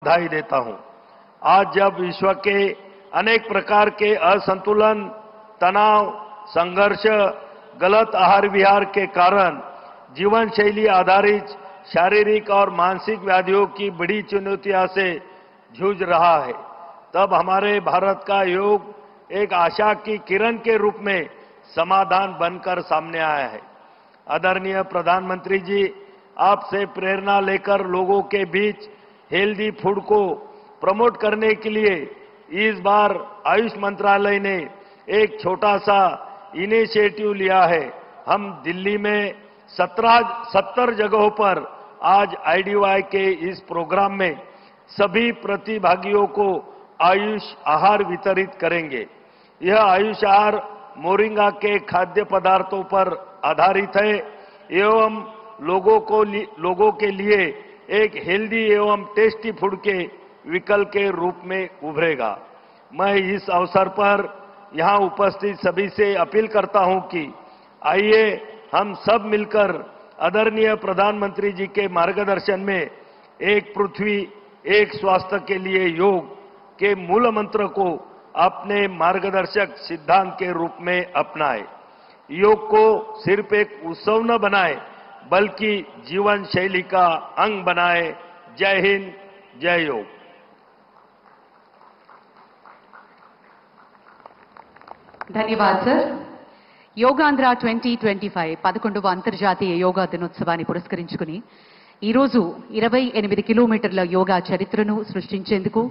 बधाई देता हूं। आज जब विश्व के अनेक प्रकार के असंतुलन, तनाव, संघर्ष, गलत आहार विहार के कारण जीवन शैली आधारित शारीरिक और मानसिक व्याधियों की बड़ी चुनौतियों से जूझ रहा है, तब हमारे भारत का योग एक आशा की किरण के रूप में समाधान बनकर सामने आया है। आदरणीय प्रधानमंत्री जी, आपसे प्रेरणा लेकर लोगों के बीच हेल्दी फूड को प्रमोट करने के लिए इस बार आयुष मंत्रालय ने एक छोटा सा इनिशिएटिव लिया है। हम दिल्ली में 70 जगहों पर आज आईडीवाई के इस प्रोग्राम में सभी प्रतिभागियों को आयुष आहार वितरित करेंगे। यह आयुष आहार मोरिंगा के खाद्य पदार्थों पर आधारित है एवं लोगों के लिए एक हेल्दी एवं टेस्टी फूड के विकल्प के रूप में उभरेगा। मैं इस अवसर पर यहां उपस्थित सभी से अपील करता हूं कि आइए हम सब मिलकर आदरणीय प्रधानमंत्री जी के मार्गदर्शन में एक पृथ्वी एक स्वास्थ्य के लिए योग के मूल मंत्र को अपने मार्गदर्शक सिद्धांत के रूप में अपनाएं। योग को सिर्फ एक उत्सव न बनाएं, बल्कि जीवन शैली का अंग बनाए। जय हिंद, जय योग। ధన్యవాదాలు సార్. యోగాంధ్ర 2025 11వ అంతర్జాతీయ యోగా దినోత్సవాన్ని పురస్కరించుకుని ఈరోజు 28 కిలోమీటర్ల యోగా చరిత్రను సృష్టించేందుకు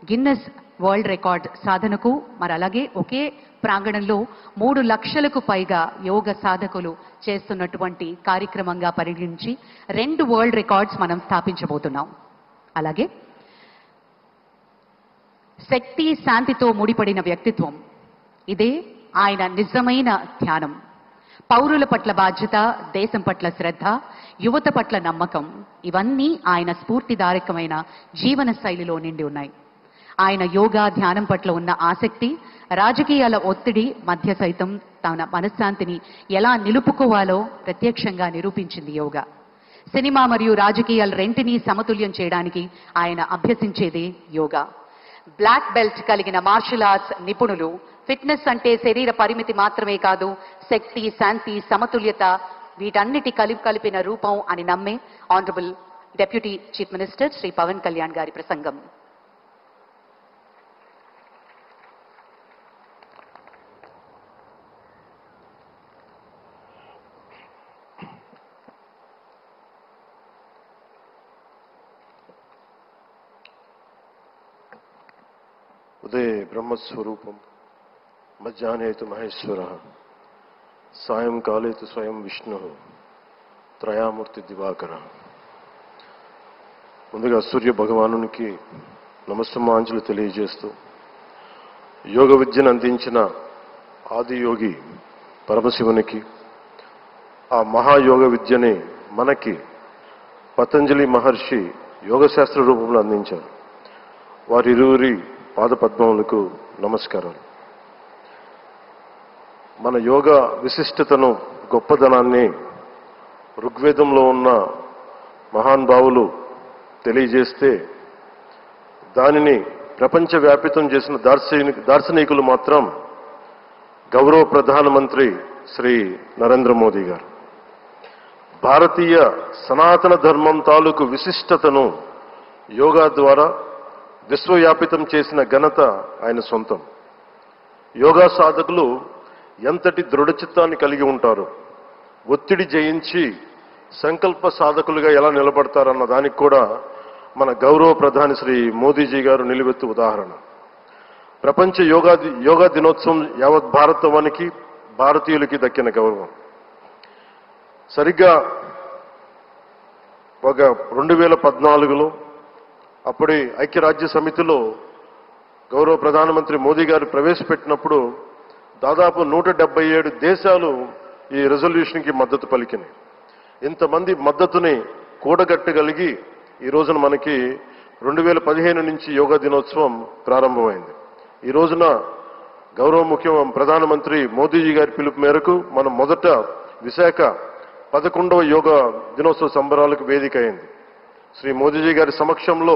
గిన్నెస్ వరల్డ్ రికార్డ్ సాధనకు మరి అలాగే ఒకే ప్రాంగణంలో 3 లక్షలకు పైగా యోగ సాధకులు చేస్తున్నటువంటి కార్యక్రమంగా పరిగణించి 2 వరల్డ్ రికార్డ్స్ మనం స్థాపించబోతున్నాం. అలాగే శక్తి శాంతితో ముడిపడిన వ్యక్తిత్వం, ఇదే ఆయన నిజమైన ధ్యానం. పౌరుల పట్ల బాధ్యత, దేశం పట్ల శ్రద్ధ, యువత పట్ల నమ్మకం, ఇవన్నీ ఆయన స్ఫూర్తిదాయకమైన జీవన శైలిలో నిండి ఉన్నాయి. ఆయన యోగా ధ్యానం పట్ల ఉన్న ఆసక్తి రాజకీయాల ఒత్తిడి మధ్య సైతం తన మనశ్శాంతిని ఎలా నిలుపుకోవాలో ప్రత్యక్షంగా నిరూపించింది యోగా. సినిమా మరియు రాజకీయాల రెంటినీ సమతుల్యం చేయడానికి ఆయన అభ్యసించేదే యోగా. బ్లాక్ బెల్ట్ కలిగిన మార్షల్ ఆర్ట్స్ నిపుణులు ఫిట్నెస్ అంటే శరీర పరిమితి మాత్రమే కాదు, శక్తి, శాంతి, సమతుల్యత వీటన్నిటి కలిపిన రూపం అని నమ్మే honourable deputy chief minister Shri Pawan Kalyan గారి ప్రసంగం. ఉదయ బ్రహ్మస్వరూపం, మధ్యాహ్నే తు మహేశ్వర, సాయంకాలే తు స్వయం విష్ణు, త్రయామూర్తి దివాకర. ముందుగా సూర్య భగవానునికి నమస్సుమాంజలు తెలియజేస్తూ, యోగ విద్యను అందించిన ఆదియోగి పరమశివునికి, ఆ మహాయోగ విద్యని మనకి పతంజలి మహర్షి యోగశాస్త్ర రూపంలో అందించారు. వారిరువురి పాదపద్మములకు నమస్కారాలు. మన యోగ విశిష్టతను, గొప్పదనాన్ని ఋగ్వేదంలో ఉన్న మహానుభావులు తెలియజేస్తే, దానిని ప్రపంచవ్యాపితం చేసిన దార్శనికులు మాత్రం గౌరవ ప్రధానమంత్రి శ్రీ నరేంద్ర మోదీ గారు. భారతీయ సనాతన ధర్మం తాలూకు విశిష్టతను యోగా ద్వారా విశ్వవ్యాపితం చేసిన ఘనత ఆయన సొంతం. యోగా సాధకులు ఎంతటి దృఢచిత్తాన్ని కలిగి ఉంటారు, ఒత్తిడి జయించి సంకల్ప సాధకులుగా ఎలా నిలబడతారన్న దానికి కూడా మన గౌరవ ప్రధాని శ్రీ మోదీజీ గారు నిలువెత్తు ఉదాహరణ. ప్రపంచ యోగా దినోత్సవం యావత్ భారతవానికి, భారతీయులకి దక్కిన గౌరవం. సరిగ్గా ఒక 2014లో అప్పుడే ఐక్యరాజ్య సమితిలో గౌరవ ప్రధానమంత్రి మోదీ గారు ప్రవేశపెట్టినప్పుడు దాదాపు 177 దేశాలు ఈ రెజల్యూషన్కి మద్దతు పలికినాయి. ఇంతమంది మద్దతుని కూడగట్టగలిగి ఈ రోజున మనకి 2015 నుంచి యోగా దినోత్సవం ప్రారంభమైంది. ఈ రోజున గౌరవ ప్రధానమంత్రి మోదీజీ గారి పిలుపు మేరకు మనం మొదట విశాఖ 11వ యోగా దినోత్సవ సంబరాలకు వేదిక అయింది. శ్రీ మోదీజీ గారి సమక్షంలో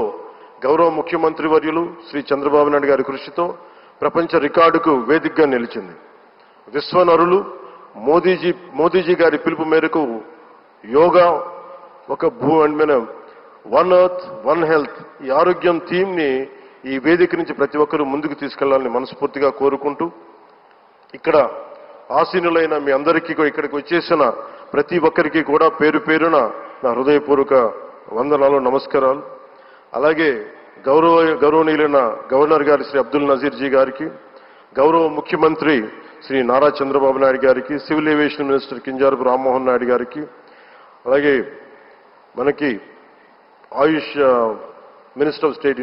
గౌరవ ముఖ్యమంత్రి వర్యులు శ్రీ చంద్రబాబు నాయుడు గారి కృషితో ప్రపంచ రికార్డుకు వేదికగా నిలిచింది. విశ్వనరులు మోదీజీ గారి పిలుపు మేరకు యోగా ఒక వన్ ఎర్త్ వన్ హెల్త్ ఈ ఆరోగ్యం థీమ్ని ఈ వేదిక నుంచి ప్రతి ఒక్కరూ ముందుకు తీసుకెళ్లాలని మనస్ఫూర్తిగా కోరుకుంటూ, ఇక్కడ ఆసీనులైన మీ అందరికీ ఇక్కడికి వచ్చేసిన ప్రతి ఒక్కరికి కూడా పేరు పేరున నా హృదయపూర్వక వందనాలు, నమస్కారాలు. అలాగే గౌరవనీయులైన గవర్నర్ గారి శ్రీ అబ్దుల్ నజీర్ జీ గారికి, గౌరవ ముఖ్యమంత్రి శ్రీ నారా చంద్రబాబు నాయుడు గారికి, civil aviation minister Kinjarapu Rammohan Naidu గారికి, అలాగే మనకి ఆయుష్ మినిస్టర్ ఆఫ్ స్టేట్